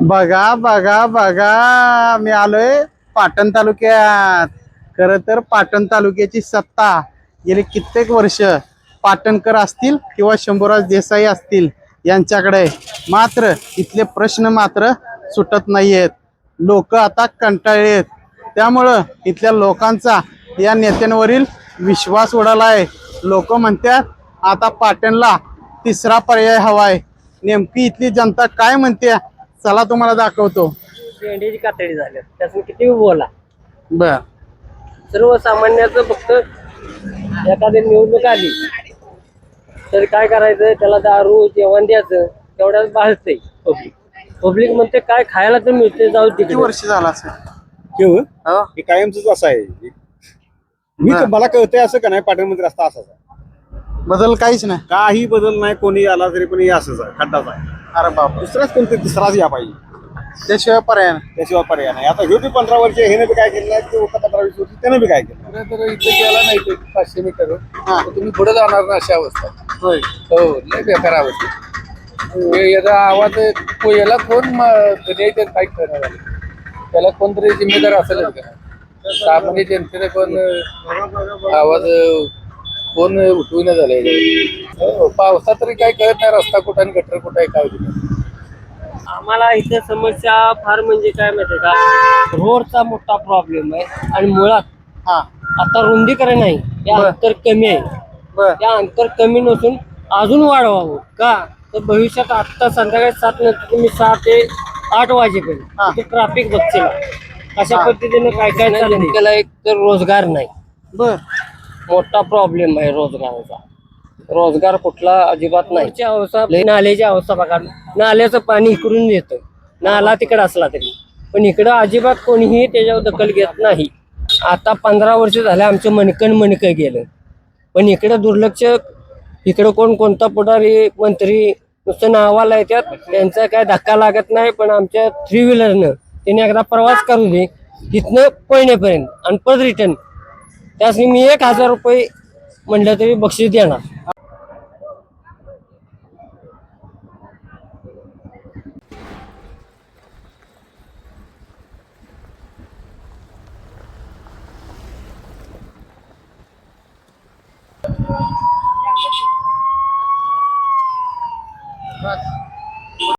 बघा बघा बघा, मी आलोय पाटण तालुक्यात. खर तर पाटण तालुक्याची सत्ता गेली कित्येक वर्ष पाटणकर असतील किंवा शंभूराज देसाई असतील यांच्याकडे आहे. मात्र इथले प्रश्न मात्र सुटत नाहीयेत. लोक आता कंटाळलेत. त्यामुळं इथल्या लोकांचा या नेत्यांवरील विश्वास उडाला आहे. लोक म्हणतात आता पाटणला तिसरा पर्याय हवाय. नेमकी इथली जनता काय म्हणते चला तुम्हाला दाखवतो. शेंडीची कातडी झाली त्यातून किती बोला. बर, सर्वसामान्याचं फक्त एखादी निवडणूक आली तर काय करायचं, त्याला दारू जेवण द्यायचं, तेवढ्याच भासते पब्लिक. पब्लिक म्हणते काय खायला तर मिळते, जाऊ किती तिकडे. वर्ष झालं असं? केवळ हो? हे कायमच असं आहे. मला कळतंय असं का नाही, पाटणमध्ये रस्ता असाच आहे. बदल काहीच नाही. काही बदल नाही, कोणी आला तरी पण हे असंच आहे, खड्डाच आहे. अरे बाप, दुसराच कोणते तिसराच या पाहिजे, त्याशिवाय पर्याय नाही. त्याशिवाय पर्याय नाही. आता हे बी 15 वर्ष हे बी काय केलं नाही, ते होता 15-20 वर्ष त्यानं बी काय केलं. तर इथे गेला नाही ते 500 मीटर हा. तर तुम्ही पुढे जाणार ना, अशी अवस्था. होय. हो, लय बेकार अवस्था. याचा आवाज याला कोण द्यायचं, काय करणार आहे? त्याला कोणतरी जिम्मेदार असेलच का? सामान्य जनतेने पण आवाज कोण उठविण झालाय. पावसात तरी काय कळत नाही, रस्ता कुठं आणि गटर कुठं आहे काय कुठं. आम्हाला इथे समस्या फार म्हणजे काय माहितीये का, रोडचा मोठा प्रॉब्लेम आहे. आणि मुळात हा. आता रुंदीकरण नाही, या बर. अंतर कमी आहे. बर. त्या अंतर कमी नसून अजून वाढवावं का, तर भविष्यात आता संध्याकाळी 7 नंतर तुम्ही 6 ते 8 हा. वाजेपर्यंत ट्रॅफिक बघतील. अशा हा. पद्धतीने काय काय चाललंय. त्याला एक तर रोजगार नाही, बर. मोठा प्रॉब्लेम आहे रोजगाराचा. रोजगार कुठला अजिबात नाही. अवस्था नाल्याची अवस्था बघा, नाल्याचं पाणी इकडून येतं, नाला तिकडे असला तरी, पण इकडं अजिबात कोणीही त्याच्यावर दखल घेत नाही. आता 15 वर्ष झाले आमचं मणकं गेलं, पण इकडं दुर्लक्ष. इकडं कोणता पुढारी मंत्री नुसतं नावाला येतात, त्यांचा काय धक्का लागत नाही. पण आमच्या 3 व्हीलरनं त्यांनी एकदा प्रवास करू दे इथनं पळण्यापर्यंत आणि परत रिटर्न, त्यासाठी मी 1000 रुपये म्हणलं तरी बक्षीस देणार.